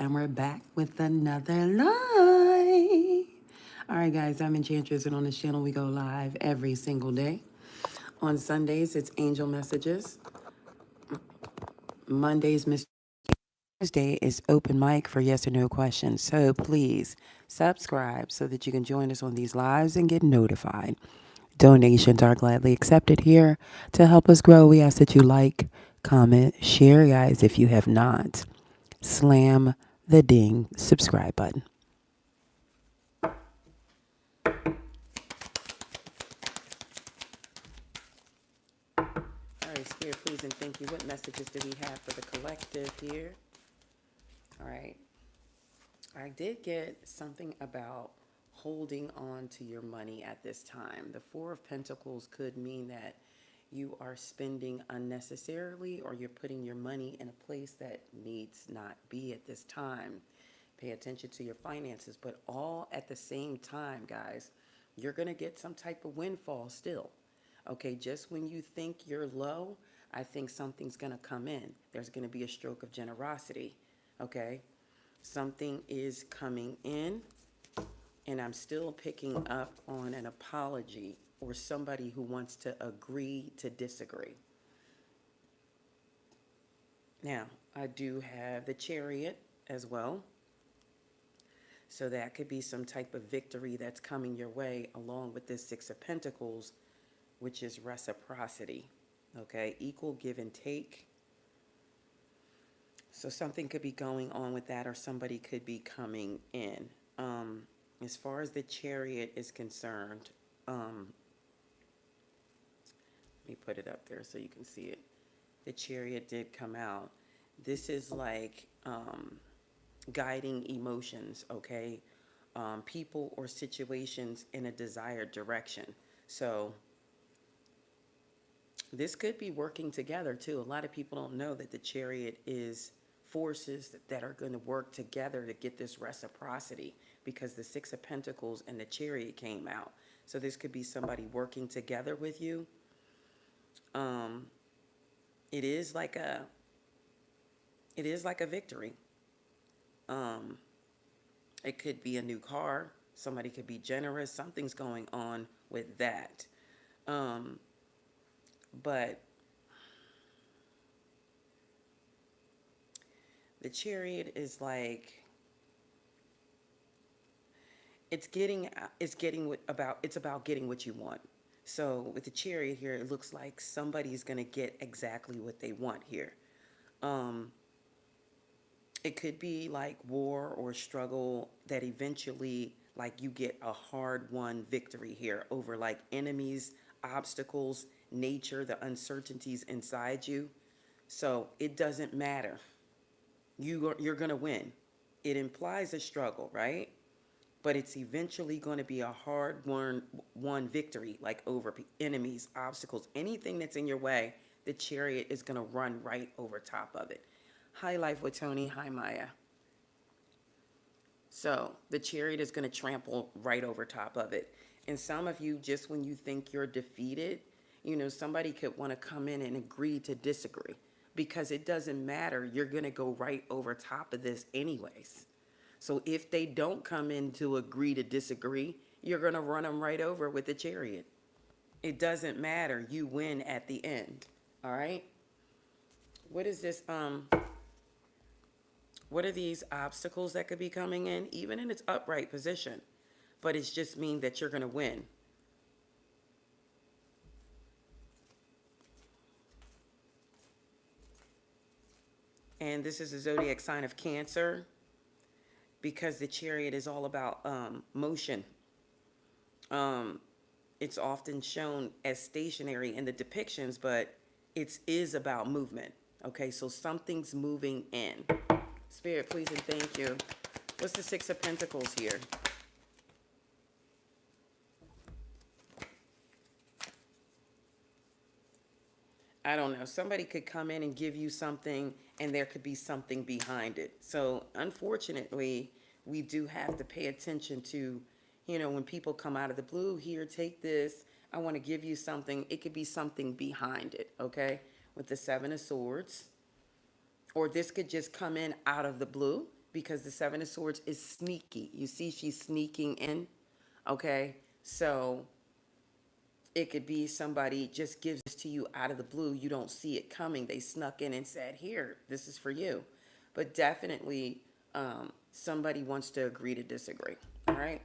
and we're back with another live. All right, guys, I'm Enchantress, and on this channel, we go live every single day. On Sundays, it's Angel Messages. Mondays, Mr. Thursday is open mic for yes or no questions. So please subscribe so that you can join us on these lives and get notified. Donations are gladly accepted here. To help us grow, we ask that you like, comment, share, guys, if you have not. Slam the ding subscribe button. All right, Spirit, please and thank you. What messages do we have for the collective here? All right. I did get something about holding on to your money at this time. The Four of Pentacles could mean that you are spending unnecessarily or you're putting your money in a place that needs not be at this time. Pay attention to your finances, but all at the same time, guys, you're going to get some type of windfall still. Okay, just when you think you're low, I think something's going to come in. There's going to be a stroke of generosity. Okay, something is coming in, and I'm still picking up on an apology or somebody who wants to agree to disagree. Now, I do have the Chariot as well. So that could be some type of victory that's coming your way along with this Six of Pentacles, which is reciprocity. Okay, equal give and take. So something could be going on with that, or somebody could be coming in. As far as the Chariot is concerned, let me put it up there so you can see it. The Chariot did come out. This is like guiding emotions, okay? People or situations in a desired direction. So this could be working together too. A lot of people don't know that the Chariot is forces that are going to work together to get this reciprocity, because the Six of Pentacles and the Chariot came out. So this could be somebody working together with you. It is like a victory. It could be a new car. Somebody could be generous. Something's going on with that. But the Chariot is like, it's about getting what you want. So with the Chariot here, it looks like somebody's going to get exactly what they want here. It could be like war or struggle that eventually, like, you get a hard-won victory here over like enemies, obstacles, nature, the uncertainties inside you. So it doesn't matter. You're going to win. It implies a struggle, right? But it's eventually going to be a hard-won victory, like over enemies, obstacles, anything that's in your way. The Chariot is going to run right over top of it. Hi, Life with Tony. Hi, Maya. So the Chariot is going to trample right over top of it. And some of you, just when you think you're defeated, somebody could want to come in and agree to disagree, because it doesn't matter. You're going to go right over top of this anyways. So if they don't come in to agree to disagree, you're going to run them right over with the Chariot. It doesn't matter. You win at the end. All right? What is this? What are these obstacles that could be coming in, even in its upright position? But it's just mean that you're going to win. And this is a zodiac sign of Cancer, because the Chariot is all about motion. It's often shown as stationary in the depictions, but it is about movement. Okay, so something's moving in. Spirit, please and thank you. What's the Six of Pentacles here? I don't know. Somebody could come in and give you something, and there could be something behind it. So unfortunately, we do have to pay attention to, when people come out of the blue, here, take this. I want to give you something. It could be something behind it, okay? With the Seven of Swords. Or this could just come in out of the blue. because the Seven of Swords is sneaky. You see, she's sneaking in, okay? So it could be somebody just gives this to you out of the blue. You don't see it coming. They snuck in and said, here, this is for you. But definitely somebody wants to agree to disagree, all right?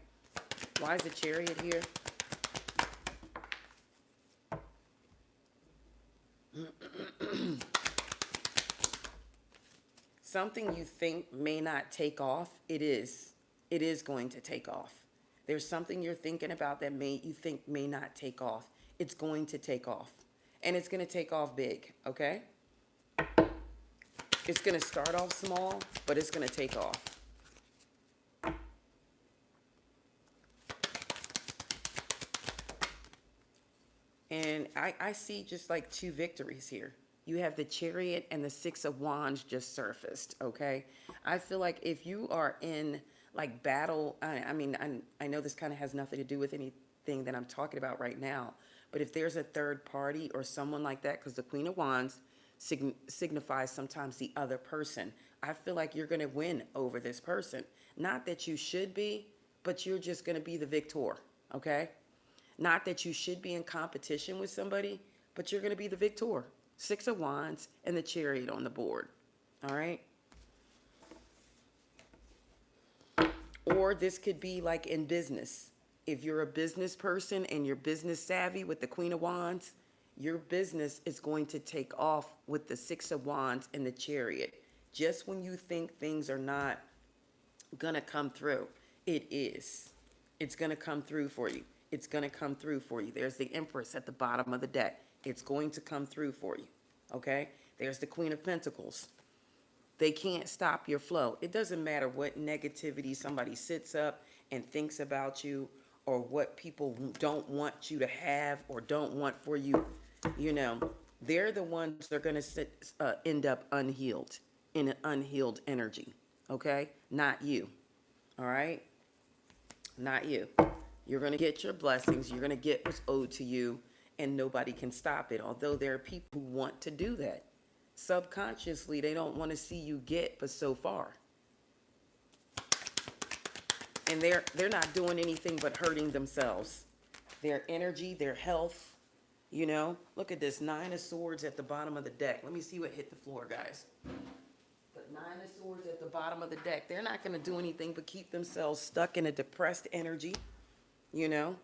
Why is the Chariot here? Something you think may not take off, it is. It is going to take off. There's something you're thinking about that you think may not take off. It's going to take off. And it's going to take off big, okay? It's going to start off small, but it's going to take off. And I see just like two victories here. You have the Chariot and the Six of Wands just surfaced, okay? I feel like if you are in like battle, I know this kind of has nothing to do with anything that I'm talking about right now, but if there's a third party or someone like that, because the Queen of Wands signifies sometimes the other person, I feel like you're going to win over this person. Not that you should be, but you're just going to be the victor, okay? Not that you should be in competition with somebody, but you're going to be the victor. Six of Wands and the Chariot on the board. All right? Or this could be like in business. If you're a business person and you're business savvy with the Queen of Wands, your business is going to take off with the Six of Wands and the Chariot. Just when you think things are not going to come through, it is. It's going to come through for you. It's going to come through for you. There's the Empress at the bottom of the deck. It's going to come through for you, okay? There's the Queen of Pentacles. They can't stop your flow. It doesn't matter what negativity somebody sits up and thinks about you, or what people don't want you to have or don't want for you. You know, they're the ones that are going to end up unhealed, in an unhealed energy, okay? Not you, all right? Not you. You're going to get your blessings. You're going to get what's owed to you, and nobody can stop it. Although there are people who want to do that. Subconsciously, they don't want to see you get but so far. And they're not doing anything but hurting themselves. Their energy, their health, you know. Look at this, Nine of Swords at the bottom of the deck. Let me see what hit the floor, guys. The Nine of Swords at the bottom of the deck. They're not going to do anything but keep themselves stuck in a depressed energy. You know,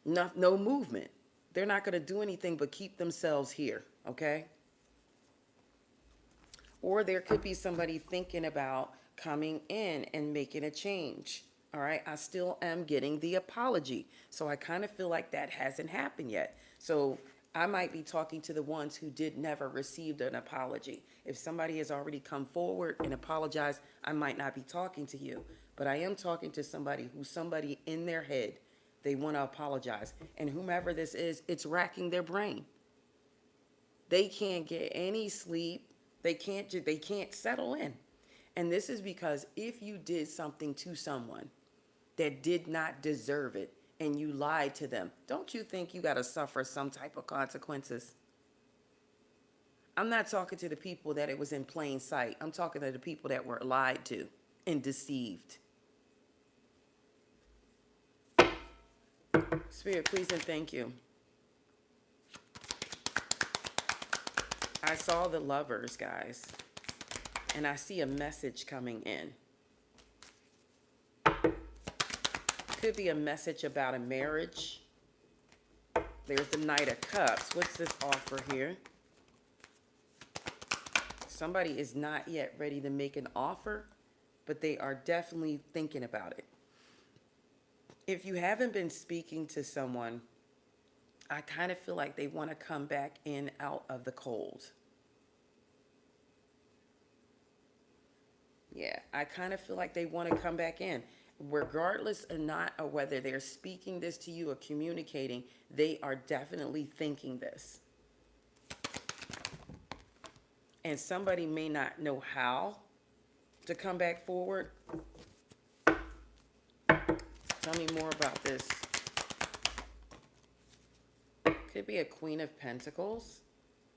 no movement. They're not going to do anything but keep themselves here, okay? Or there could be somebody thinking about coming in and making a change, all right? I still am getting the apology, so I kind of feel like that hasn't happened yet. So I might be talking to the ones who never received an apology. If somebody has already come forward and apologized, I might not be talking to you. But I am talking to somebody in their head, they want to apologize. And whomever this is, it's racking their brain. They can't get any sleep. They can't settle in. And this is because if you did something to someone that did not deserve it and you lied to them, don't you think you got to suffer some type of consequences? I'm not talking to the people that it was in plain sight. I'm talking to the people that were lied to and deceived. Spirit, please and thank you. I saw the Lovers, guys, and I see a message coming in. Could be a message about a marriage. There's the Knight of Cups. What's this offer here? Somebody is not yet ready to make an offer, but they are definitely thinking about it. If you haven't been speaking to someone, I kind of feel like they want to come back in out of the cold. Yeah, I kind of feel like they want to come back in. Regardless or not, or whether they're speaking this to you or communicating, they are definitely thinking this. And somebody may not know how to come back forward. Tell me more about this. Could be a Queen of Pentacles.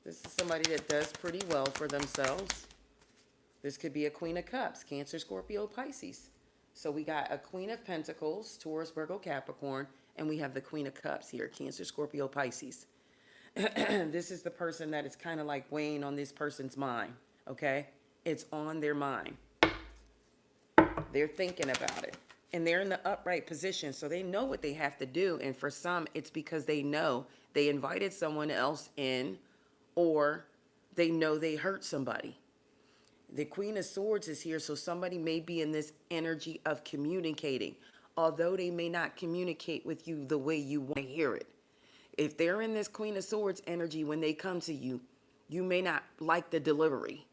This is somebody that does pretty well for themselves. This could be a Queen of Cups, Cancer, Scorpio, Pisces. So we got a Queen of Pentacles, Taurus, Virgo, Capricorn, and we have the Queen of Cups here, Cancer, Scorpio, Pisces. This is the person that is kind of like weighing on this person's mind, okay? It's on their mind. They're thinking about it. And they're in the upright position, so they know what they have to do. And for some, it's because they know they invited someone else in, or they know they hurt somebody. The Queen of Swords is here, so somebody may be in this energy of communicating, although they may not communicate with you the way you want to hear it. If they're in this Queen of Swords energy, when they come to you, you may not like the delivery.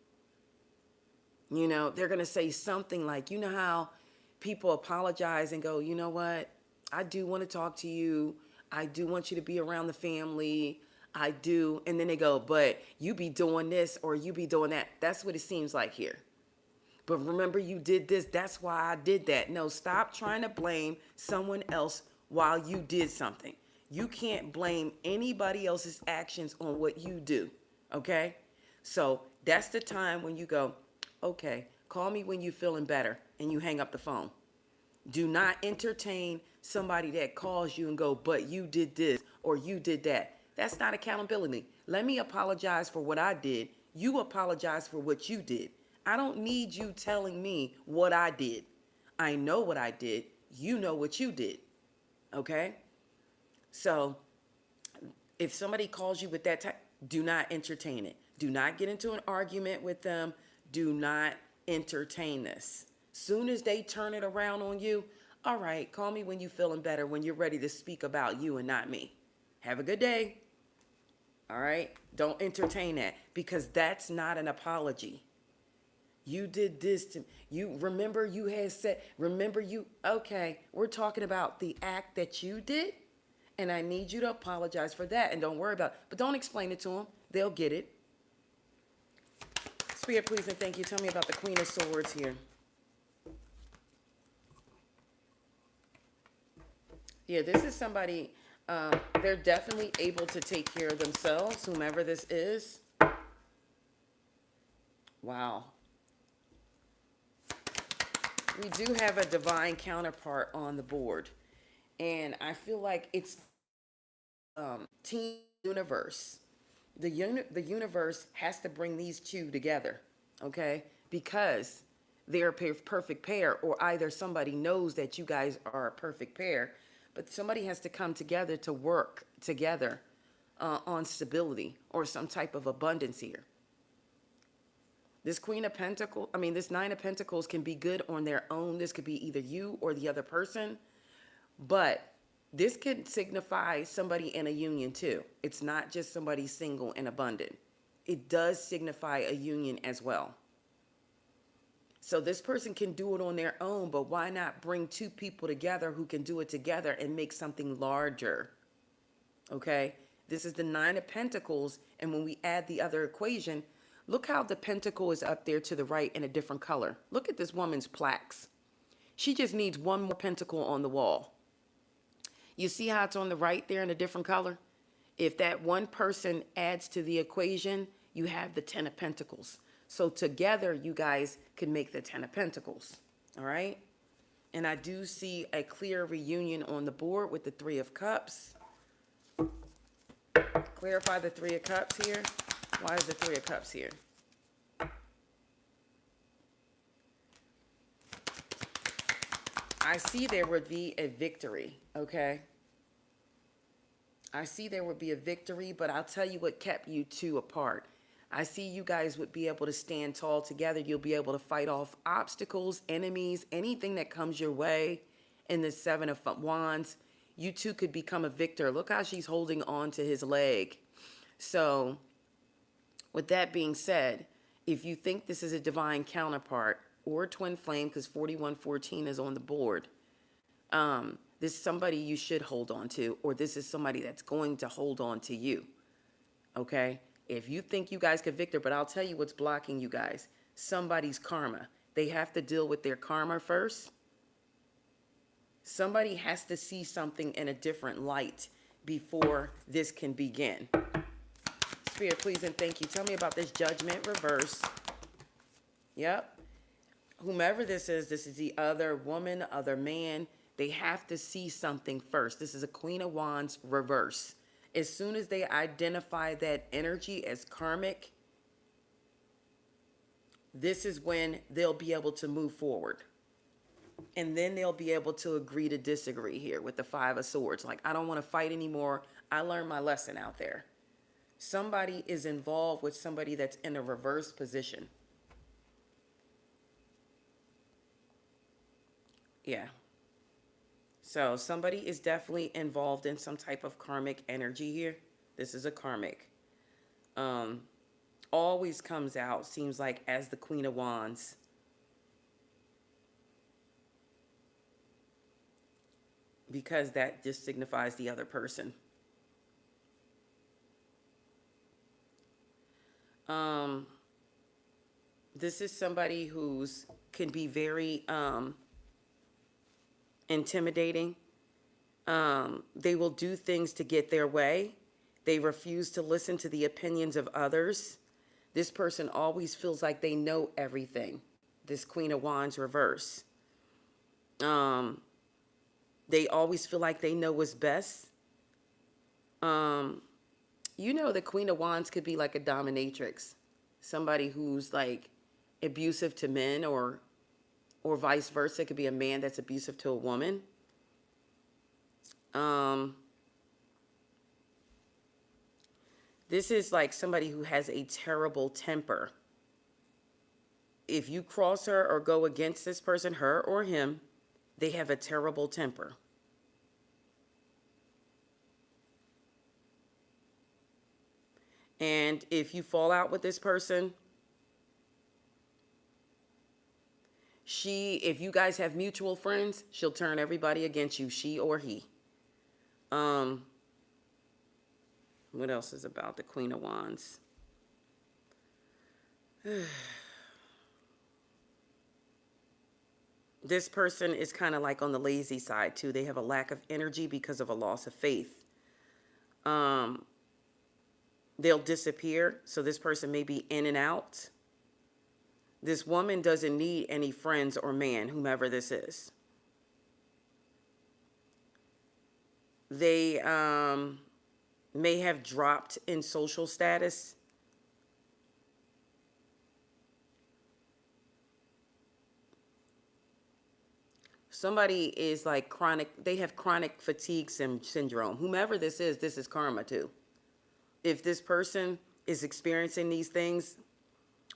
You know, they're going to say something like, you know how people apologize and go, you know what, I do want to talk to you. I do want you to be around the family. I do. And then they go, but you be doing this or you be doing that. That's what it seems like here. But remember, you did this. That's why I did that. No, stop trying to blame someone else while you did something. You can't blame anybody else's actions on what you do. Okay? So that's the time when you go, okay, call me when you're feeling better, and you hang up the phone. Do not entertain somebody that calls you and go, but you did this or you did that. That's not accountability. Let me apologize for what I did. You apologize for what you did. I don't need you telling me what I did. I know what I did. You know what you did. Okay? So if somebody calls you with that type, do not entertain it. Do not get into an argument with them. Do not entertain this. Soon as they turn it around on you, all right, call me when you're feeling better, when you're ready to speak about you and not me. Have a good day. All right? Don't entertain that, because that's not an apology. You did this to you. Remember you had said, remember you, okay, we're talking about the act that you did, and I need you to apologize for that, and don't worry about it. But don't explain it to them. They'll get it. Spirit, please and thank you. Tell me about the Queen of Swords here. Yeah, this is somebody, they're definitely able to take care of themselves, whomever this is. Wow. We do have a divine counterpart on the board. And I feel like it's team universe. The universe has to bring these two together, okay? Because they're a perfect pair, or either somebody knows that you guys are a perfect pair, but somebody has to come together to work together on stability or some type of abundance here. This Queen of Pentacles, this Nine of Pentacles can be good on their own. This could be either you or the other person, but this could signify somebody in a union too. It's not just somebody single and abundant. It does signify a union as well. So this person can do it on their own, but why not bring two people together who can do it together and make something larger? Okay? This is the Nine of Pentacles, and when we add the other equation, look how the pentacle is up there to the right in a different color. Look at this woman's plaques. She just needs one more pentacle on the wall. You see how it's on the right there in a different color? If that one person adds to the equation, you have the Ten of Pentacles. So together, you guys can make the Ten of Pentacles, all right? And I do see a clear reunion on the board with the Three of Cups. Clarify the Three of Cups here. Why is the Three of Cups here? I see there would be a victory, okay? I see there would be a victory, but I'll tell you what kept you two apart. I see you guys would be able to stand tall together. You'll be able to fight off obstacles, enemies, anything that comes your way. In the Seven of Wands, you two could become a victor. Look how she's holding on to his leg. So with that being said, if you think this is a divine counterpart or twin flame, because 4114 is on the board, this is somebody you should hold on to, or this is somebody that's going to hold on to you, okay? If you think you guys could victor, but I'll tell you what's blocking you guys. Somebody's karma. They have to deal with their karma first. Somebody has to see something in a different light before this can begin. Spirit, please and thank you. Tell me about this Judgment reverse. Yep. Whomever this is the other woman, other man. They have to see something first. This is a Queen of Wands reverse. As soon as they identify that energy as karmic, this is when they'll be able to move forward. And then they'll be able to agree to disagree here with the Five of Swords. Like, I don't want to fight anymore. I learned my lesson out there. Somebody is involved with somebody that's in a reverse position. Yeah. So somebody is definitely involved in some type of karmic energy here. This is a karmic. Always comes out, seems like, as the Queen of Wands. Because that just signifies the other person. This is somebody who's can be very intimidating. They will do things to get their way. They refuse to listen to the opinions of others. This person always feels like they know everything. This Queen of Wands reverse. They always feel like they know what's best. You know, the Queen of Wands could be like a dominatrix. Somebody who's like abusive to men, or vice versa. It could be a man that's abusive to a woman. This is like somebody who has a terrible temper. If you cross her or go against this person, her or him, they have a terrible temper. And if you fall out with this person, if you guys have mutual friends, she'll turn everybody against you, she or he. What else is about the Queen of Wands? This person is kind of like on the lazy side too. They have a lack of energy because of a loss of faith. They'll disappear. So this person may be in and out. This woman doesn't need any friends or man, whomever this is. They may have dropped in social status. Somebody is like chronic, they have chronic fatigue syndrome. Whomever this is karma too. If this person is experiencing these things,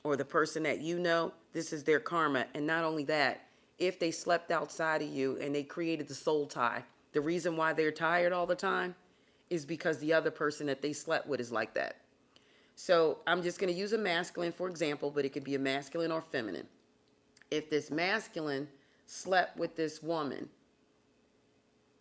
or the person that you know, this is their karma. And not only that, if they slept outside of you and they created the soul tie, the reason why they're tired all the time is because the other person that they slept with is like that. So I'm just going to use a masculine for example, but it could be a masculine or feminine. If this masculine slept with this woman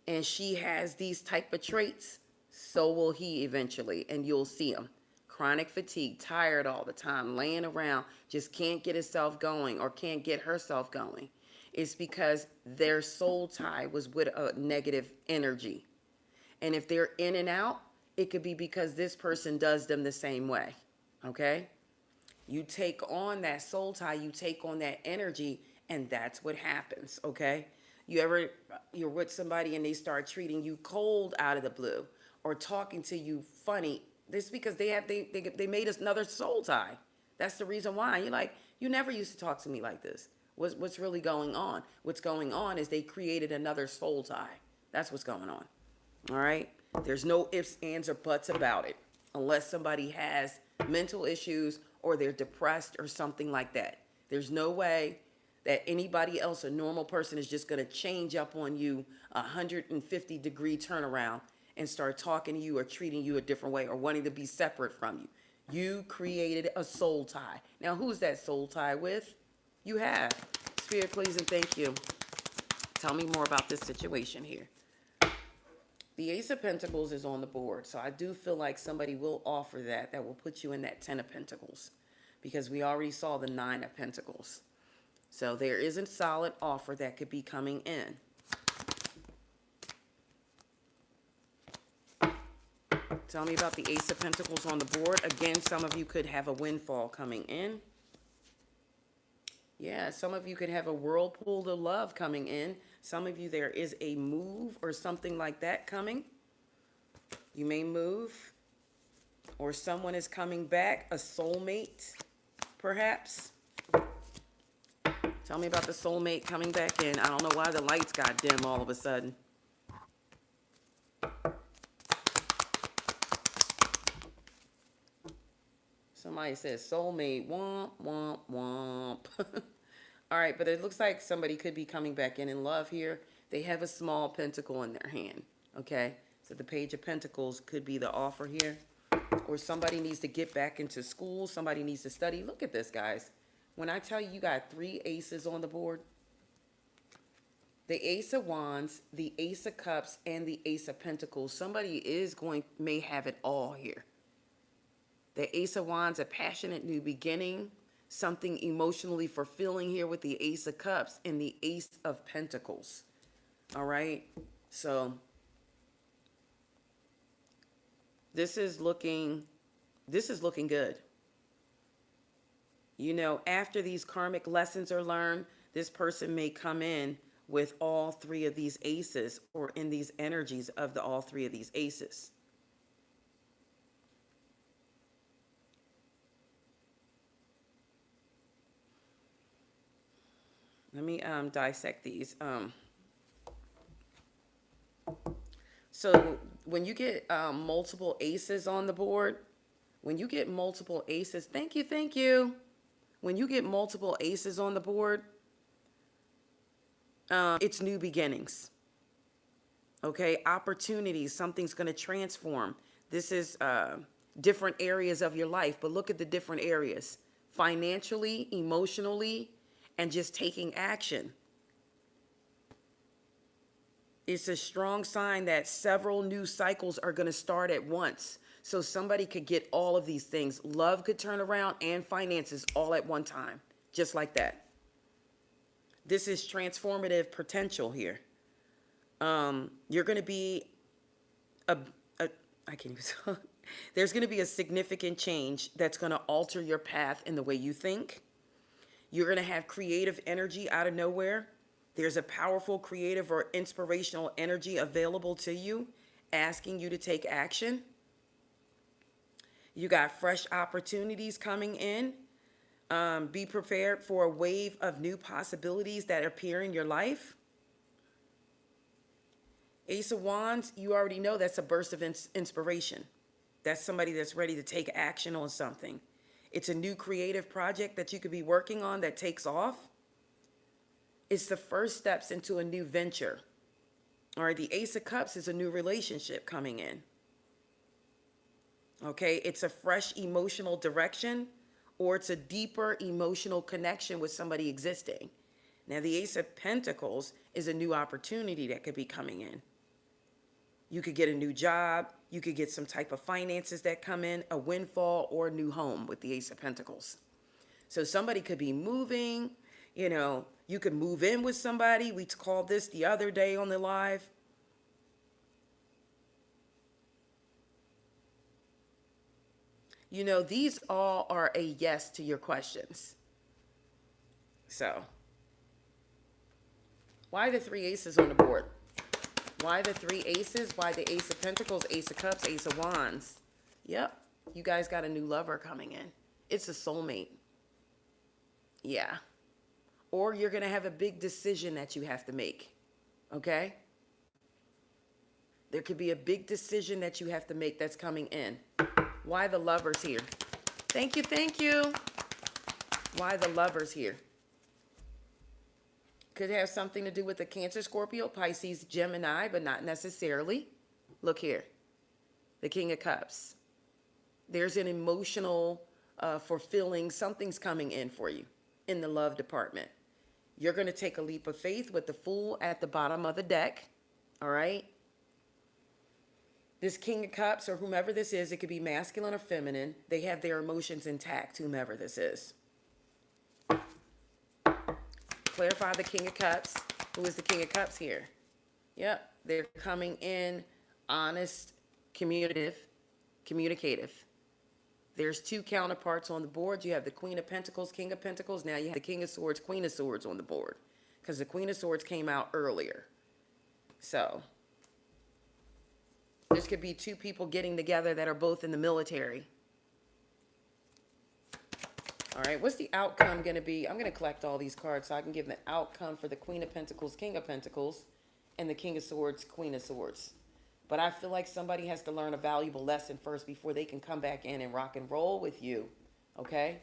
and she has these type of traits, so will he eventually, and you'll see him. Chronic fatigue, tired all the time, laying around, just can't get himself going or can't get herself going. It's because their soul tie was with a negative energy. And if they're in and out, it could be because this person does them the same way, okay? You take on that soul tie, you take on that energy, and that's what happens, okay? You're with somebody and they start treating you cold out of the blue or talking to you funny. This is because they made us another soul tie. That's the reason why. You're like, you never used to talk to me like this. What's really going on? What's going on is they created another soul tie. That's what's going on. All right? There's no ifs, ands, or buts about it. Unless somebody has mental issues or they're depressed or something like that. There's no way that anybody else, a normal person, is just going to change up on you 150-degree turnaround and start talking to you or treating you a different way or wanting to be separate from you. You created a soul tie. Now, who's that soul tie with? You have. Spirit, please and thank you. Tell me more about this situation here. The Ace of Pentacles is on the board, so I do feel like somebody will offer that will put you in that 10 of Pentacles, because we already saw the 9 of Pentacles. So there is a solid offer that could be coming in. Tell me about the Ace of Pentacles on the board. Again, some of you could have a windfall coming in. Yeah, some of you could have a whirlpool of love coming in. Some of you, there is a move or something like that coming. You may move, or someone is coming back, a soulmate, perhaps. Tell me about the soulmate coming back in. I don't know why the lights got dim all of a sudden. Somebody says soulmate, womp, womp, womp. All right, but it looks like somebody could be coming back in love here. They have a small pentacle in their hand, okay? So the Page of Pentacles could be the offer here. Or somebody needs to get back into school. Somebody needs to study. Look at this, guys. When I tell you you got 3 aces on the board, the Ace of Wands, the Ace of Cups, and the Ace of Pentacles, somebody may have it all here. The Ace of Wands, a passionate new beginning, something emotionally fulfilling here with the Ace of Cups and the Ace of Pentacles. All right. So this is looking good. You know, after these karmic lessons are learned, this person may come in with all 3 of these aces, or in these energies of all 3 of these aces. Let me dissect these. So when you get multiple aces on the board, when you get multiple aces, thank you. When you get multiple aces on the board, it's new beginnings. Okay, opportunities, something's going to transform. This is different areas of your life, but look at the different areas. Financially, emotionally, and just taking action. It's a strong sign that several new cycles are going to start at once. So somebody could get all of these things. Love could turn around and finances all at one time, just like that. This is transformative potential here. You're going to be I can't even talk. There's going to be a significant change that's going to alter your path in the way you think. You're going to have creative energy out of nowhere. There's a powerful creative or inspirational energy available to you, asking you to take action. You got fresh opportunities coming in. Be prepared for a wave of new possibilities that appear in your life. Ace of Wands, you already know that's a burst of inspiration. That's somebody that's ready to take action on something. It's a new creative project that you could be working on that takes off. It's the first steps into a new venture. All right, the Ace of Cups is a new relationship coming in. Okay, it's a fresh emotional direction, or it's a deeper emotional connection with somebody existing. Now, the Ace of Pentacles is a new opportunity that could be coming in. You could get a new job. You could get some type of finances that come in, a windfall, or a new home with the Ace of Pentacles. So somebody could be moving, you know, you could move in with somebody. We called this the other day on the live. You know, these all are a yes to your questions. So, why the 3 aces on the board? Why the 3 aces? Why the Ace of Pentacles, Ace of Cups, Ace of Wands? Yep, you guys got a new lover coming in. It's a soulmate. Yeah. Or you're going to have a big decision that you have to make. Okay? There could be a big decision that you have to make that's coming in. Why the lovers here? Thank you. Why the lovers here? Could have something to do with the Cancer, Scorpio, Pisces, Gemini, but not necessarily. Look here. The King of Cups. There's an emotional, fulfilling, something's coming in for you in the love department. You're going to take a leap of faith with the Fool at the bottom of the deck. All right? This King of Cups, or whomever this is, it could be masculine or feminine. They have their emotions intact, whomever this is. Clarify the King of Cups. Who is the King of Cups here? Yep, they're coming in honest, communicative. There's two counterparts on the board. You have the Queen of Pentacles, King of Pentacles. Now you have the King of Swords, Queen of Swords on the board. Because the Queen of Swords came out earlier. So, this could be two people getting together that are both in the military. All right, what's the outcome going to be? I'm going to collect all these cards so I can give the outcome for the Queen of Pentacles, King of Pentacles, and the King of Swords, Queen of Swords. But I feel like somebody has to learn a valuable lesson first before they can come back in and rock and roll with you, okay?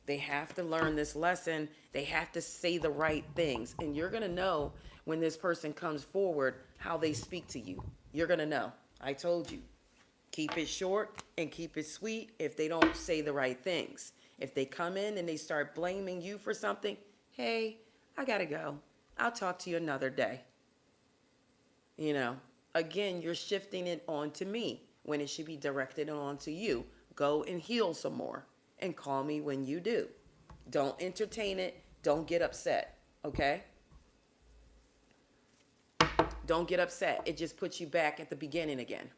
They have to learn this lesson. They have to say the right things. And you're going to know when this person comes forward how they speak to you. You're going to know. I told you. Keep it short and keep it sweet if they don't say the right things. If they come in and they start blaming you for something, hey, I got to go. I'll talk to you another day. You know, again, you're shifting it onto me when it should be directed onto you. Go and heal some more and call me when you do. Don't entertain it. Don't get upset, okay? Don't get upset. It just puts you back at the beginning again.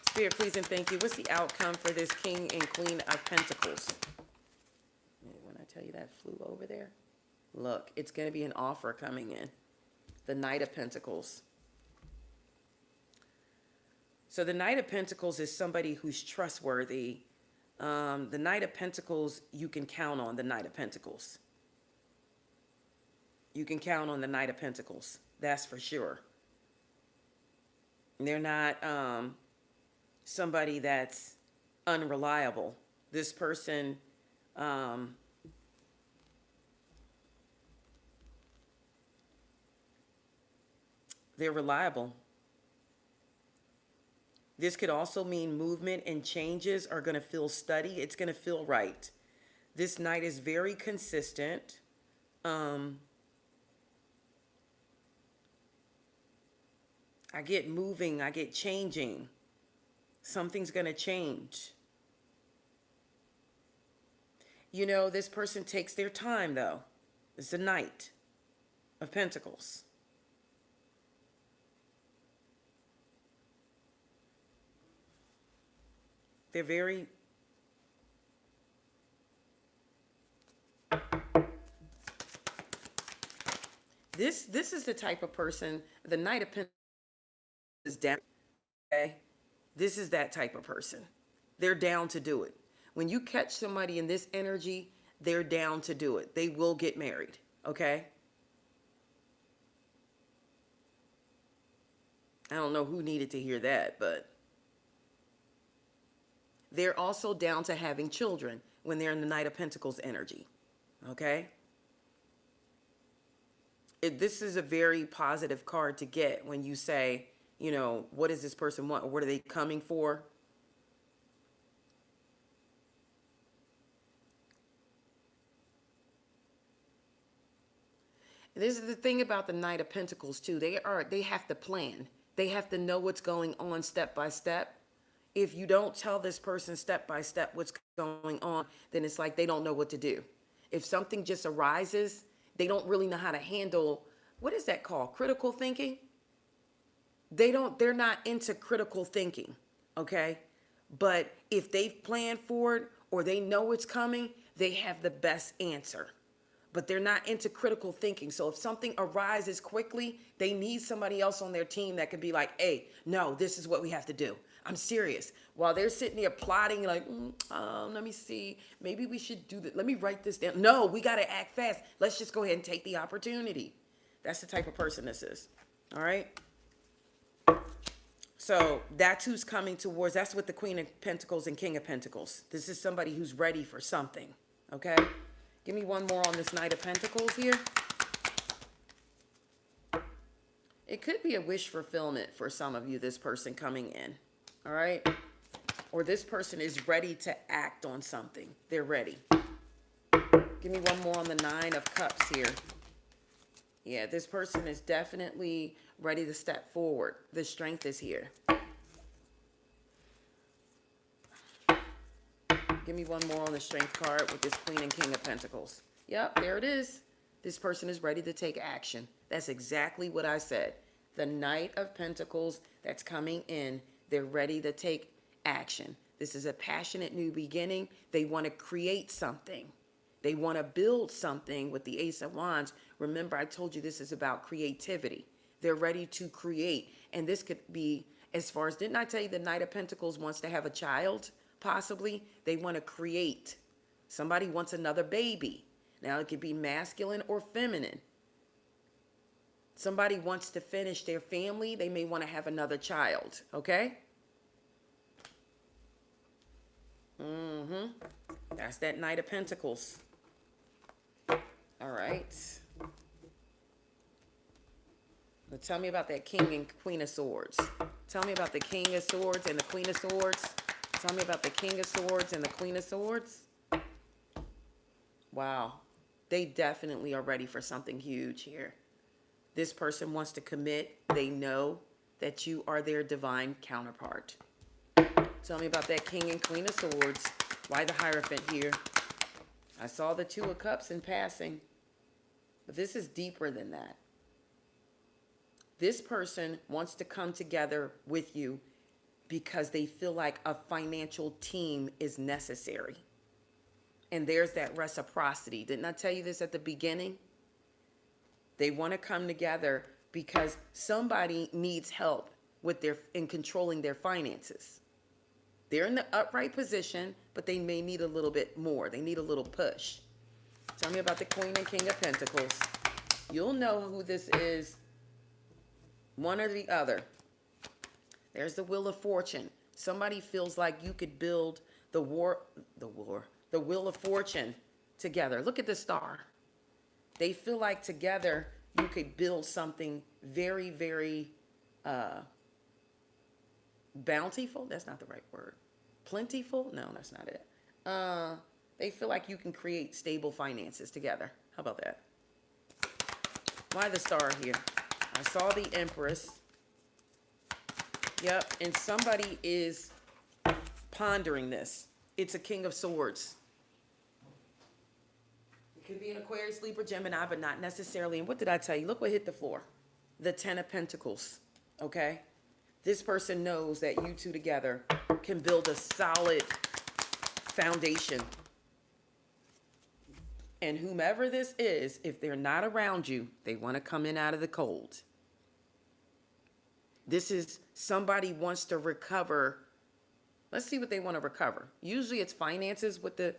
Spirit, please and thank you. What's the outcome for this King and Queen of Pentacles? When I tell you that flew over there, look, it's going to be an offer coming in. The Knight of Pentacles. So the Knight of Pentacles is somebody who's trustworthy. The Knight of Pentacles, you can count on the Knight of Pentacles. You can count on the Knight of Pentacles. That's for sure. They're not somebody that's unreliable. This person they're reliable. This could also mean movement and changes are going to feel steady. It's going to feel right. This Knight is very consistent. I get moving. I get changing. Something's going to change. You know, this person takes their time, though. It's the Knight of Pentacles. They're very... This is the type of person, the Knight of Pentacles is down, okay? This is that type of person. They're down to do it. When you catch somebody in this energy, they're down to do it. They will get married, okay? I don't know who needed to hear that, but they're also down to having children when they're in the Knight of Pentacles energy, okay? This is a very positive card to get when you say, you know, what does this person want? Or what are they coming for? This is the thing about the Knight of Pentacles too. They have to plan. They have to know what's going on step by step. If you don't tell this person step by step what's going on, then it's like they don't know what to do. If something just arises, they don't really know how to handle, what is that called? Critical thinking? They're not into critical thinking, okay? But if they've planned for it or they know it's coming, they have the best answer. But they're not into critical thinking. So if something arises quickly, they need somebody else on their team that can be like, hey, no, this is what we have to do. I'm serious. While they're sitting there plotting like, let me see, maybe we should do that. Let me write this down. No, we got to act fast. Let's just go ahead and take the opportunity. That's the type of person this is. All right. So that's who's coming towards, that's what the Queen of Pentacles and King of Pentacles. This is somebody who's ready for something. Okay. Give me one more on this Knight of Pentacles here. It could be a wish fulfillment for some of you, this person coming in. All right. Or this person is ready to act on something. They're ready. Give me one more on the Nine of Cups here. Yeah, this person is definitely ready to step forward. The strength is here. Give me one more on the strength card with this Queen and King of Pentacles. Yep, there it is. This person is ready to take action. That's exactly what I said. The Knight of Pentacles that's coming in, they're ready to take action. This is a passionate new beginning. They want to create something. They want to build something with the Ace of Wands. Remember, I told you this is about creativity. They're ready to create. And this could be, as far as, didn't I tell you the Knight of Pentacles wants to have a child? Possibly. They want to create. Somebody wants another baby. Now, it could be masculine or feminine. Somebody wants to finish their family. They may want to have another child. Okay? That's that Knight of Pentacles. All right. Now tell me about that King and Queen of Swords. Tell me about the King of Swords and the Queen of Swords. Tell me about the King of Swords and the Queen of Swords. Wow. They definitely are ready for something huge here. This person wants to commit. They know that you are their divine counterpart. Tell me about that King and Queen of Swords. Why the Hierophant here? I saw the Two of Cups in passing. But this is deeper than that. This person wants to come together with you because they feel like a financial team is necessary. And there's that reciprocity. Didn't I tell you this at the beginning? They want to come together because somebody needs help with in controlling their finances. They're in the upright position, but they may need a little bit more. They need a little push. Tell me about the Queen and King of Pentacles. You'll know who this is, one or the other. There's the Wheel of Fortune. Somebody feels like you could build the Wheel of Fortune together. Look at the star. They feel like together you could build something very, very bountiful. That's not the right word. Plentiful? No, that's not it. They feel like you can create stable finances together. How about that? Why the star here? I saw the Empress. Yep, and somebody is pondering this. It's a King of Swords. It could be an Aquarius, Libra, Gemini, but not necessarily. And what did I tell you? Look what hit the floor. The Ten of Pentacles. Okay? This person knows that you two together can build a solid foundation. And whomever this is, if they're not around you, they want to come in out of the cold. This is somebody wants to recover. Let's see what they want to recover. Usually it's finances with the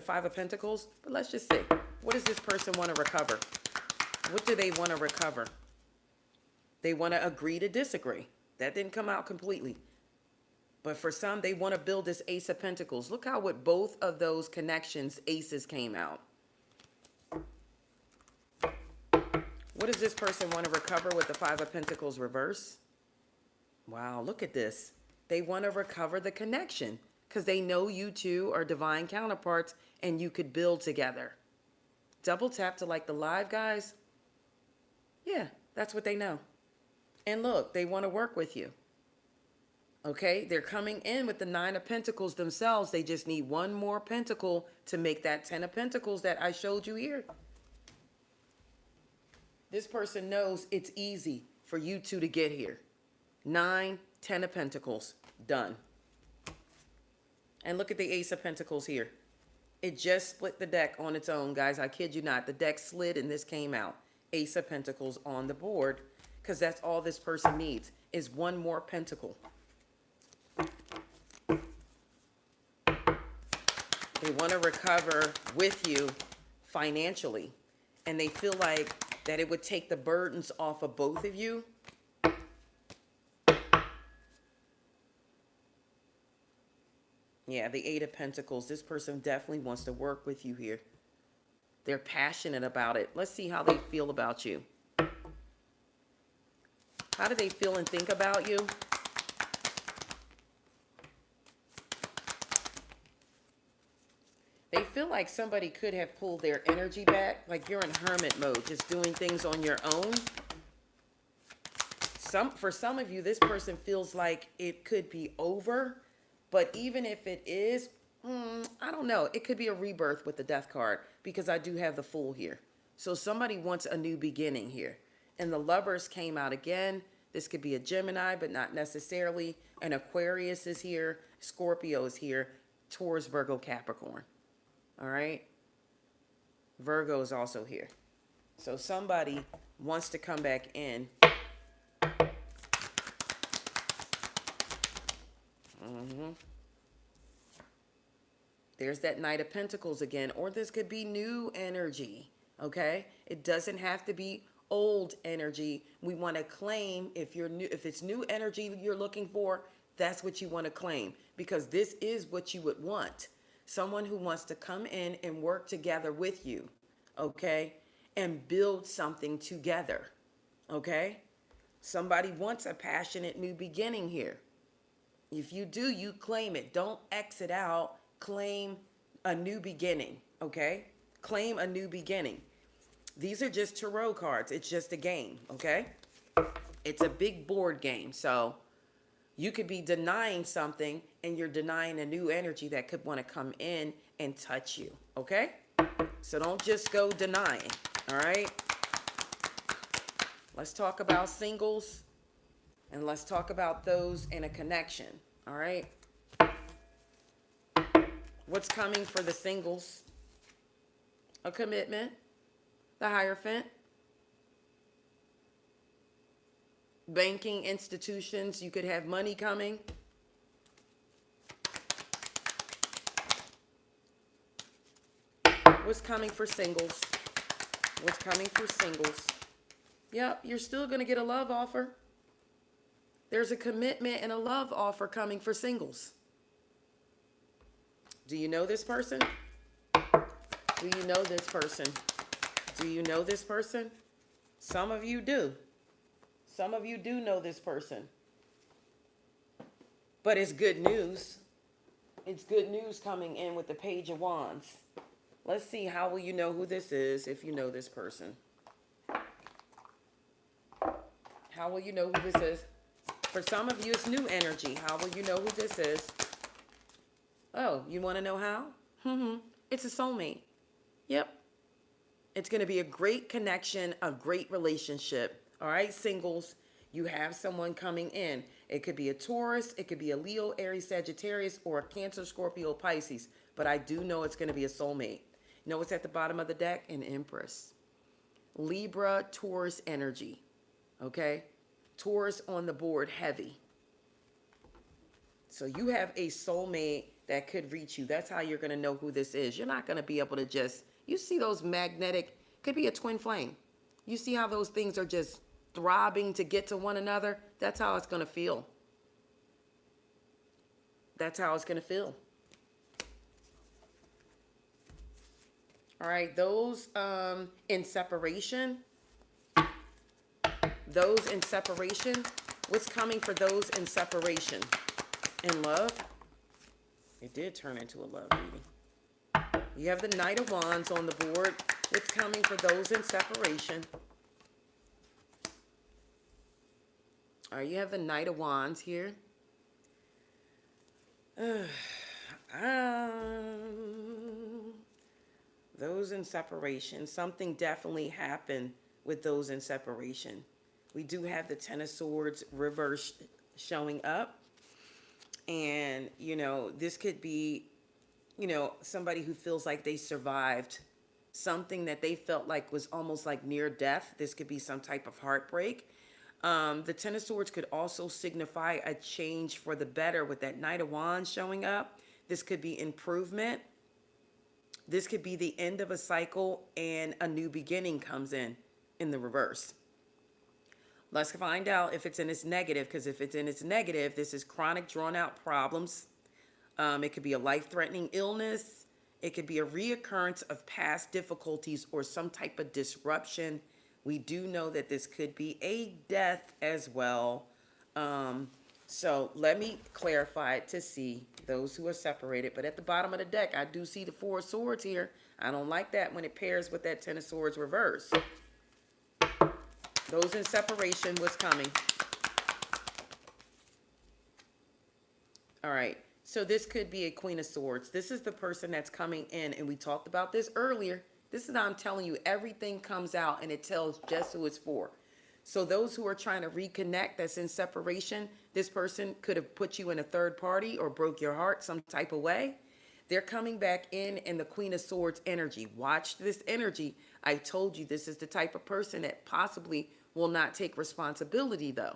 Five of Pentacles. But let's just see. What does this person want to recover? What do they want to recover? They want to agree to disagree. That didn't come out completely. But for some, they want to build this Ace of Pentacles. Look how with both of those connections, aces came out. What does this person want to recover with the Five of Pentacles reverse? Wow, look at this. They want to recover the connection because they know you two are divine counterparts and you could build together. Double tap to like the live guys. Yeah, that's what they know. And look, they want to work with you. Okay, they're coming in with the Nine of Pentacles themselves. They just need one more pentacle to make that Ten of Pentacles that I showed you here. This person knows it's easy for you two to get here. 9, 10 of Pentacles, done. And look at the Ace of Pentacles here. It just split the deck on its own, guys. I kid you not. The deck slid and this came out. Ace of Pentacles on the board because that's all this person needs is one more pentacle. They want to recover with you financially. And they feel like that it would take the burdens off of both of you. Yeah, the Eight of Pentacles. This person definitely wants to work with you here. They're passionate about it. Let's see how they feel about you. How do they feel and think about you? They feel like somebody could have pulled their energy back, like you're in hermit mode, just doing things on your own. For some of you, this person feels like it could be over, but even if it is, I don't know. It could be a rebirth with the Death card because I do have the Fool here. So somebody wants a new beginning here. And the Lovers came out again. This could be a Gemini, but not necessarily. An Aquarius is here. Scorpio is here. Taurus, Virgo, Capricorn. All right. Virgo is also here. So somebody wants to come back in. There's that Knight of Pentacles again. Or this could be new energy. Okay. It doesn't have to be old energy. We want to claim if it's new energy you're looking for, that's what you want to claim, because this is what you would want. Someone who wants to come in and work together with you, okay, and build something together, okay? Somebody wants a passionate new beginning here. If you do, you claim it. Don't exit out. Claim a new beginning, okay? Claim a new beginning. These are just tarot cards. It's just a game, okay? It's a big board game. So you could be denying something and you're denying a new energy that could want to come in and touch you, okay? So don't just go denying, all right? Let's talk about singles and let's talk about those in a connection, all right? What's coming for the singles? A commitment. The Hierophant. Banking institutions, you could have money coming. What's coming for singles? What's coming for singles? Yep, you're still going to get a love offer. There's a commitment and a love offer coming for singles. Do you know this person? Do you know this person? Do you know this person? Some of you do. Some of you do know this person. But it's good news. It's good news coming in with the Page of Wands. Let's see, how will you know who this is if you know this person? How will you know who this is? For some of you, it's new energy. How will you know who this is? Oh, you want to know how? It's a soulmate. Yep. It's going to be a great connection, a great relationship. All right, singles, you have someone coming in. It could be a Taurus, it could be a Leo, Aries, Sagittarius, or a Cancer, Scorpio, Pisces. But I do know it's going to be a soulmate. You know what's at the bottom of the deck? An Empress. Libra, Taurus energy. Okay? Taurus on the board, heavy. So you have a soulmate that could reach you. That's how you're going to know who this is. You're not going to be able to just... You see those magnetic, could be a twin flame. You see how those things are just throbbing to get to one another? That's how it's going to feel. That's how it's going to feel. All right, those in separation. Those in separation. What's coming for those in separation? In love? It did turn into a love reading. You have the Knight of Wands on the board. What's coming for those in separation? All right, you have the Knight of Wands here. Those in separation. Something definitely happened with those in separation. We do have the Ten of Swords reverse showing up. And, you know, this could be, you know, somebody who feels like they survived something that they felt like was almost like near death. This could be some type of heartbreak. The Ten of Swords could also signify a change for the better with that Knight of Wands showing up. This could be improvement. This could be the end of a cycle and a new beginning comes in the reverse. Let's find out if it's in its negative, because if it's in its negative, this is chronic drawn out problems. It could be a life-threatening illness. It could be a reoccurrence of past difficulties or some type of disruption. We do know that this could be a death as well. So let me clarify it to see those who are separated. But at the bottom of the deck, I do see the Four of Swords here. I don't like that when it pairs with that Ten of Swords reverse. Those in separation, what's coming? All right. So this could be a Queen of Swords. This is the person that's coming in, and we talked about this earlier. This is how I'm telling you, everything comes out, and it tells just who it's for. So those who are trying to reconnect that's in separation, this person could have put you in a third party or broke your heart some type of way. They're coming back in the Queen of Swords energy. Watch this energy. I told you this is the type of person that possibly will not take responsibility though.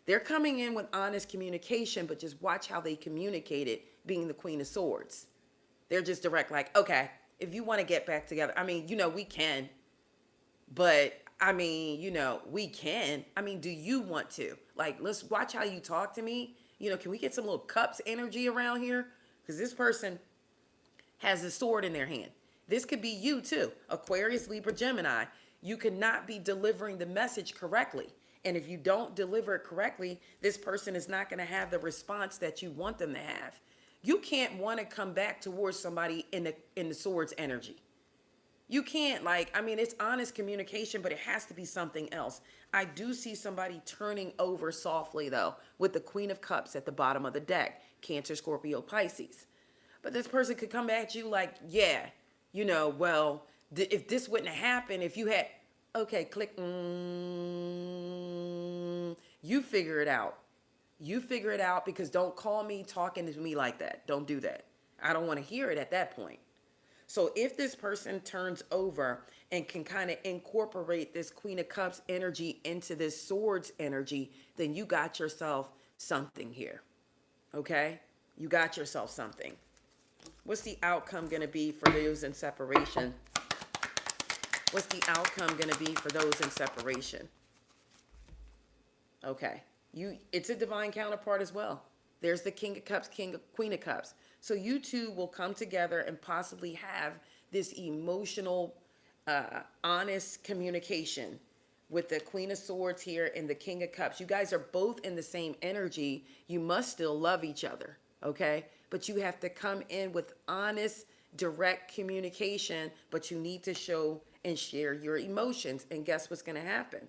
They're coming in with honest communication, but just watch how they communicate it, being the Queen of Swords. They're just direct, like, okay, if you want to get back together, I mean, we can, but I mean, we can. I mean, do you want to? Like, let's watch how you talk to me. Can we get some little cups energy around here? Because this person has a sword in their hand. This could be you too, Aquarius, Libra, Gemini. You could not be delivering the message correctly. And if you don't deliver it correctly, this person is not going to have the response that you want them to have. You can't want to come back towards somebody in the swords energy. You can't, it's honest communication, but it has to be something else. I do see somebody turning over softly, though, with the Queen of Cups at the bottom of the deck. Cancer, Scorpio, Pisces. But this person could come at you like, yeah, if this wouldn't have happened, if you had, okay, click, you figure it out. You figure it out, because don't call me talking to me like that. Don't do that. I don't want to hear it at that point. So if this person turns over and can kind of incorporate this Queen of Cups energy into this Swords energy, then you got yourself something here. Okay? You got yourself something. What's the outcome going to be for those in separation? What's the outcome going to be for those in separation? Okay. It's a divine counterpart as well. There's the King of Cups, Queen of Cups. So you two will come together and possibly have this emotional, honest communication with the Queen of Swords here and the King of Cups. You guys are both in the same energy. You must still love each other, okay? But you have to come in with honest, direct communication, but you need to show and share your emotions. And guess what's going to happen?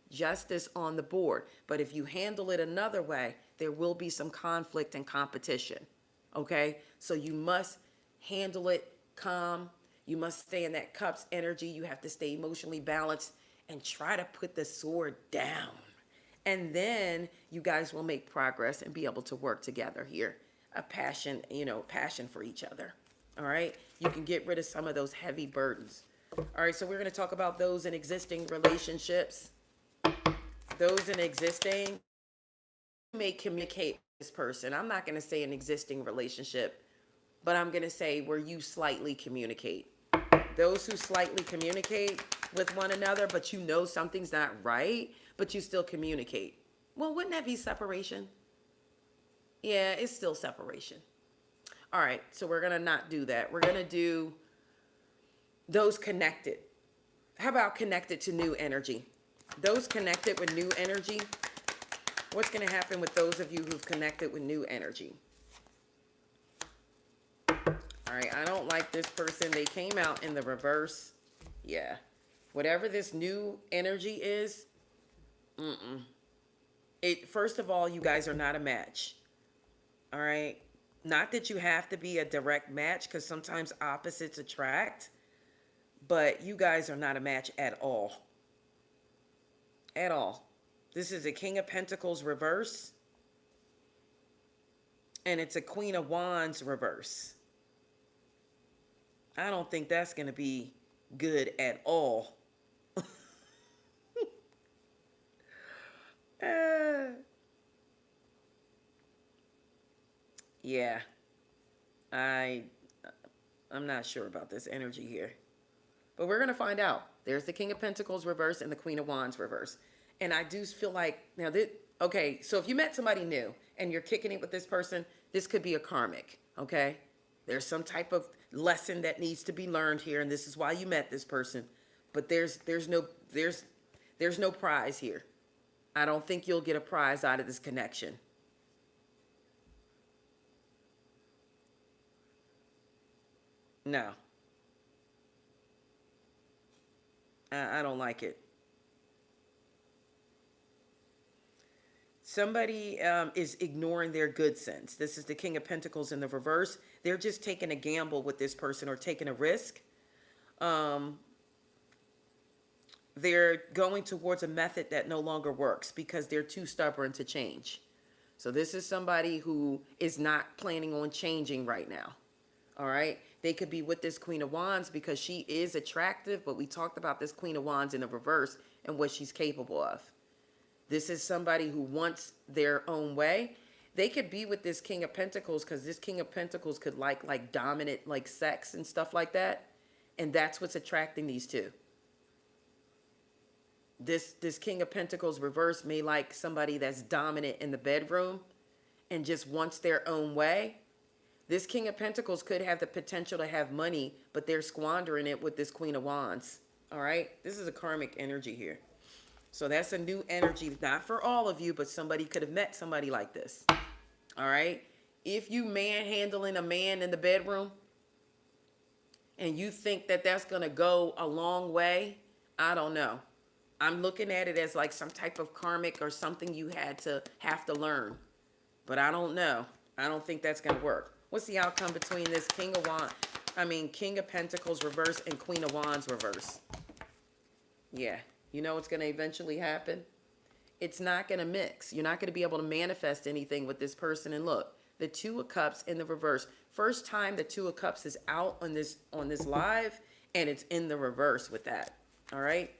Justice on the board. But if you handle it another way, there will be some conflict and competition. Okay? So you must handle it calm. You must stay in that Cups energy. You have to stay emotionally balanced and try to put the sword down. And then you guys will make progress and be able to work together here. A passion, passion for each other. All right? You can get rid of some of those heavy burdens. All right, so we're going to talk about those in existing relationships. Those in existing, you may communicate with this person. I'm not going to say an existing relationship, but I'm going to say where you slightly communicate. Those who slightly communicate with one another, but something's not right, but you still communicate. Well, wouldn't that be separation? Yeah, it's still separation. All right, so we're going to not do that. We're going to do those connected. How about connected to new energy? Those connected with new energy, what's going to happen with those of you who've connected with new energy? All right, I don't like this person. They came out in the reverse. Yeah. Whatever this new energy is, first of all, you guys are not a match. All right? Not that you have to be a direct match, because sometimes opposites attract, but you guys are not a match at all. At all. This is a King of Pentacles reverse, and it's a Queen of Wands reverse. I don't think that's going to be good at all. Yeah. I'm not sure about this energy here. But we're going to find out. There's the King of Pentacles reverse and the Queen of Wands reverse. And I do feel like, okay, so if you met somebody new and you're kicking it with this person, this could be a karmic, okay? There's some type of lesson that needs to be learned here, and this is why you met this person. But there's no prize here. I don't think you'll get a prize out of this connection. No. I don't like it. Somebody is ignoring their good sense. This is the King of Pentacles in the reverse. They're just taking a gamble with this person or taking a risk. they're going towards a method that no longer works because they're too stubborn to change. So this is somebody who is not planning on changing right now. All right. They could be with this Queen of Wands because she is attractive, but we talked about this Queen of Wands in the reverse and what she's capable of. This is somebody who wants their own way. They could be with this King of Pentacles because this King of Pentacles could like dominant, like sex and stuff like that. And that's what's attracting these two. This King of Pentacles reverse may like somebody that's dominant in the bedroom and just wants their own way. This King of Pentacles could have the potential to have money, but they're squandering it with this Queen of Wands. All right? This is a karmic energy here. So that's a new energy, not for all of you, but somebody could have met somebody like this. All right? If you manhandling a man in the bedroom and you think that that's going to go a long way, I don't know. I'm looking at it as like some type of karmic or something you have to learn. But I don't know. I don't think that's going to work. What's the outcome between this King of Pentacles reverse and Queen of Wands reverse? Yeah. You know what's going to eventually happen? It's not going to mix. You're not going to be able to manifest anything with this person. And look, the Two of Cups in the reverse. First time the Two of Cups is out on this live, and it's in the reverse with that. All right?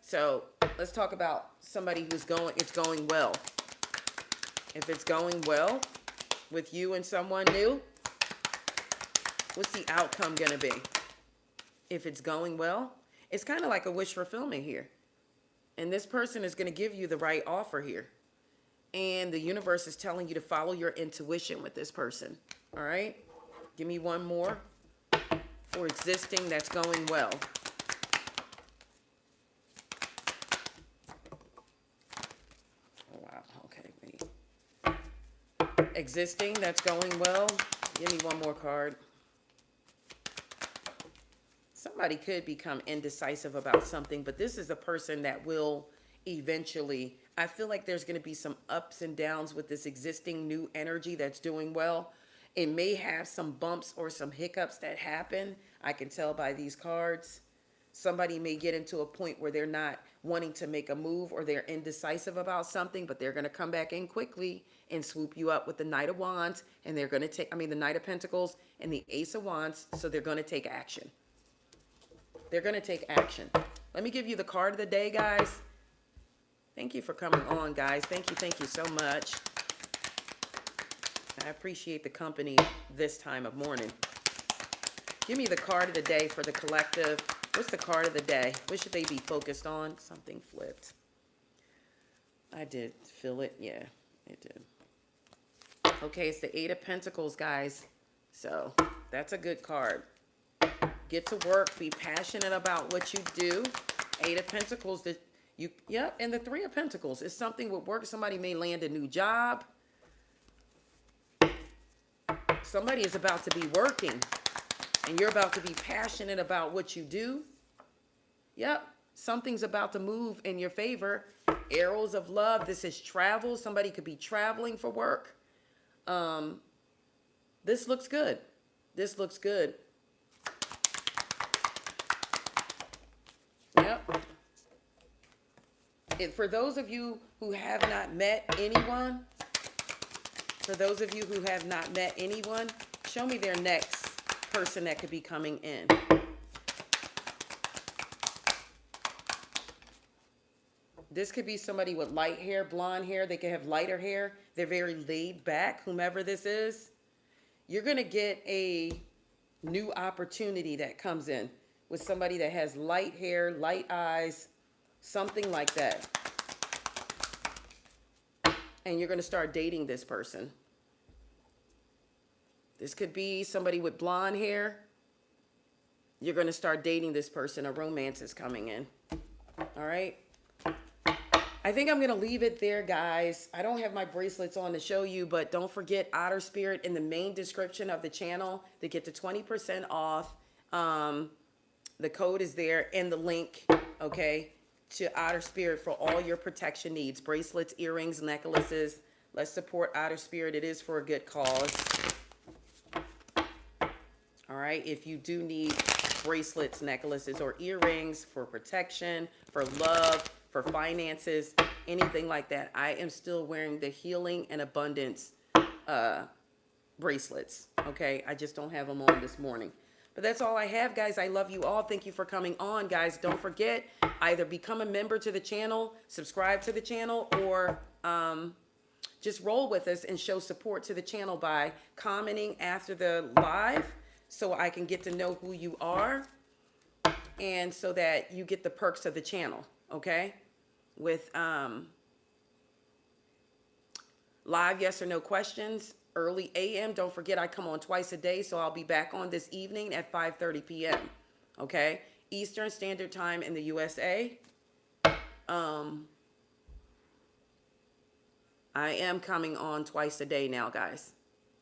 So let's talk about somebody it's going well. If it's going well with you and someone new, what's the outcome going to be? If it's going well, it's kind of like a wish fulfillment here. And this person is going to give you the right offer here. And the universe is telling you to follow your intuition with this person. All right? Give me one more for existing that's going well. Oh, wow. Okay, wait. Existing that's going well. Give me one more card. Somebody could become indecisive about something, but this is a person that will eventually, I feel like there's going to be some ups and downs with this existing new energy that's doing well. It may have some bumps or some hiccups that happen. I can tell by these cards. Somebody may get into a point where they're not wanting to make a move or they're indecisive about something, but they're going to come back in quickly and swoop you up with the Knight of Wands, and they're going to take, the Knight of Pentacles and the Ace of Wands, so they're going to take action. They're going to take action. Let me give you the card of the day, guys. Thank you for coming on, guys. Thank you so much. I appreciate the company this time of morning. Give me the card of the day for the collective. What's the card of the day? What should they be focused on? Something flipped. I did feel it. Yeah, it did. Okay, it's the Eight of Pentacles, guys. So that's a good card. Get to work. Be passionate about what you do. Eight of Pentacles. And the Three of Pentacles is something with work. Somebody may land a new job. Somebody is about to be working, and you're about to be passionate about what you do. Yep. Something's about to move in your favor. Arrows of love. This is travel. Somebody could be traveling for work. This looks good. This looks good. Yep. For those of you who have not met anyone, show me their next person that could be coming in. This could be somebody with light hair, blonde hair. They could have lighter hair. They're very laid back, whomever this is. You're going to get a new opportunity that comes in with somebody that has light hair, light eyes, something like that. And you're going to start dating this person. This could be somebody with blonde hair. You're going to start dating this person. A romance is coming in. All right. I think I'm going to leave it there, guys. I don't have my bracelets on to show you, but don't forget Otter Spirit in the main description of the channel to get to 20% off. The code is there in the link, okay, to Otter Spirit for all your protection needs. Bracelets, earrings, necklaces. Let's support Otter Spirit. It is for a good cause. All right, if you do need bracelets, necklaces, or earrings for protection, for love, for finances, anything like that. I am still wearing the healing and abundance bracelets. Okay, I just don't have them on this morning. But that's all I have, guys. I love you all. Thank you for coming on, guys. Don't forget, either become a member to the channel, subscribe to the channel, or just roll with us and show support to the channel by commenting after the live so I can get to know who you are and so that you get the perks of the channel, okay? With live yes or no questions, early AM. Don't forget, I come on twice a day, so I'll be back on this evening at 5:30 p.m., okay? Eastern Standard Time in the USA. I am coming on twice a day now, guys.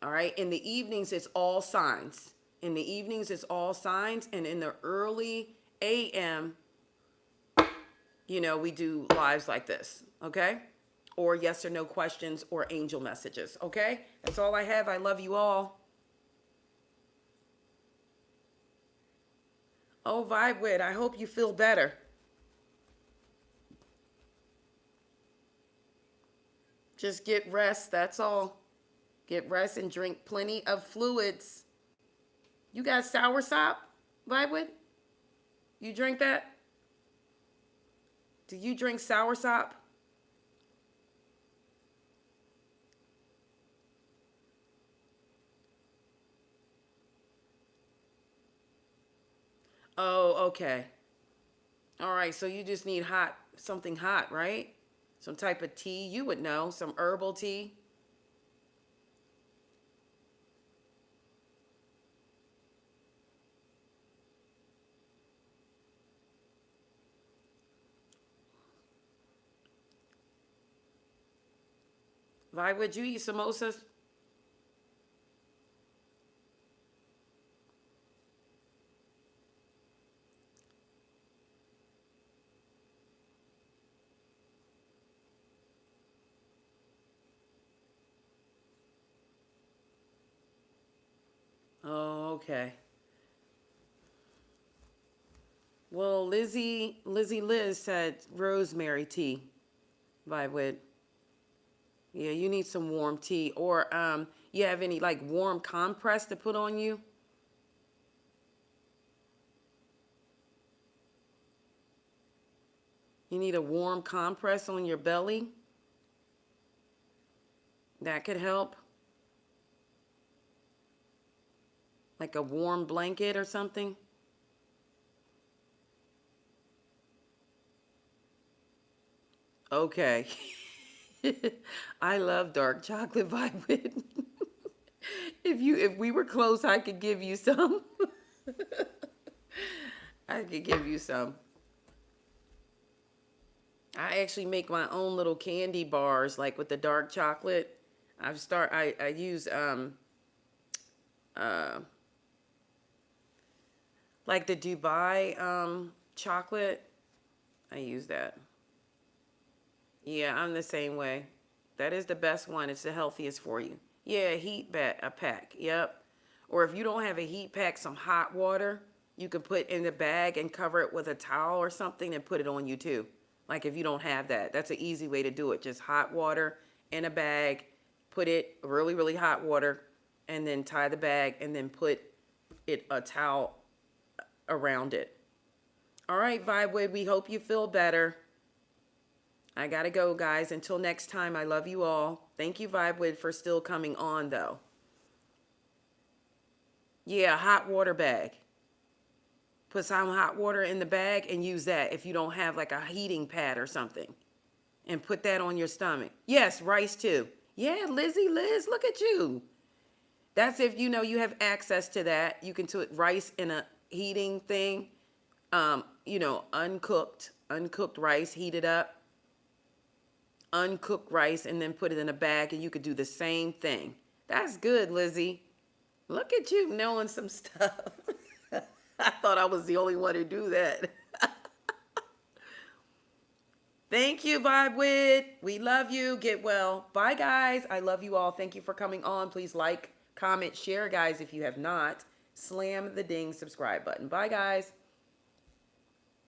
All right. In the evenings, it's all signs. In the evenings, it's all signs. And in the early AM, you know, we do lives like this. Okay. Or yes or no questions or angel messages. Okay. That's all I have. I love you all. Oh, Vibe Wit, I hope you feel better. Just get rest, that's all. Get rest and drink plenty of fluids. You got soursop, Vibewood? You drink that? Do you drink soursop? Oh, okay. All right, so you just need something hot, right? Some type of tea, you would know, some herbal tea. Why would you eat samosas? Oh, okay. Well, Lizzie Liz said rosemary tea, Vibewood. Yeah, you need some warm tea. Or you have any like warm compress to put on you? You need a warm compress on your belly? That could help. Like a warm blanket or something? Okay. I love dark chocolate, Vibe. If we were close, I could give you some. I could give you some. I actually make my own little candy bars, like with the dark chocolate. I use uh like the Dubai chocolate. I use that. Yeah, I'm the same way. That is the best one. It's the healthiest for you. Yeah, a pack. Yep. Or if you don't have a heat pack, some hot water you can put in the bag and cover it with a towel or something and put it on you too. Like if you don't have that, that's an easy way to do it. Just hot water in a bag, put it really, really hot water, and then tie the bag and then put a towel around it. All right, Vibewood, we hope you feel better. I gotta go, guys. Until next time, I love you all. Thank you, Vibewood, for still coming on, though. Yeah, hot water bag. Put some hot water in the bag and use that if you don't have like a heating pad or something. And put that on your stomach. Yes, rice too. Yeah, Liz, look at you. That's if you know you have access to that. You can put rice in a heating thing. Uncooked rice, heat it up. Uncooked rice and then put it in a bag and you could do the same thing. That's good, Lizzie. Look at you knowing some stuff. I thought I was the only one who do that. Thank you, Vibewood. We love you. Get well. Bye, guys. I love you all. Thank you for coming on. Please like, comment, share, guys, if you have not. slam the ding subscribe button. Bye, guys.